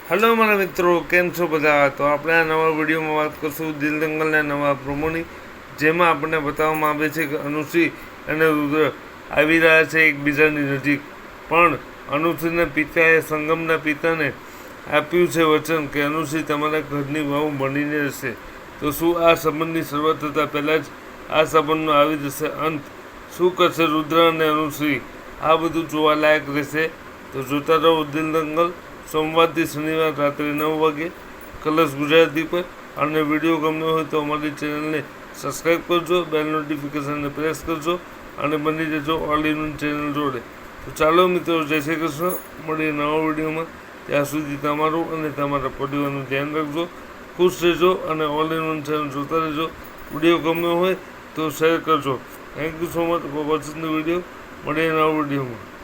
Hello મારા મિત્રો, કેમ છો બધા? તો આપણે આ નવા વિડીયોમાં વાત કરશું દિલ દંગલના નવા પ્રોમોની, જેમાં આપણને બતાવવામાં આવે છે કે અનુશ્રી અને રુદ્ર આવી રહ્યા છે એકબીજાની નજીક. પણ અનુશ્રીના પિતાએ સંગમના પિતાને આપ્યું છે વચન કે અનુશ્રી તમારા ઘરની વહુ બનીને રહેશે. તો શું આ સંબંધની શરૂઆત થતાં પહેલાં જ આ સંબંધનો આવી જશે અંત? શું કરશે રુદ્ર અને અનુશ્રી? આ બધું જોવાલાયક રહેશે. તો જોતા રહો દિલ દંગલ, સોમવારથી શનિવાર રાત્રે 9 વાગે કલર્સ ગુજરાતી પર. અને વિડીયો ગમ્યો હોય તો અમારી ચેનલને સબસ્ક્રાઈબ કરજો, બેલ નોટિફિકેશનને પ્રેસ કરજો અને બની જજો ઓલ ઇન વન ચેનલ જોડે. તો ચાલો મિત્રો, જય શ્રી કૃષ્ણ, મળીએ નવા વિડીયોમાં. ત્યાં સુધી તમારું અને તમારા પરિવારનું ધ્યાન રાખજો, ખુશ રહેજો અને ઓલ ઇન વન ચેનલ જોતા રહેજો. વિડીયો ગમ્યો હોય તો શેર કરજો. Thank you so much for watching the video. મળીએ નવા વિડીયોમાં.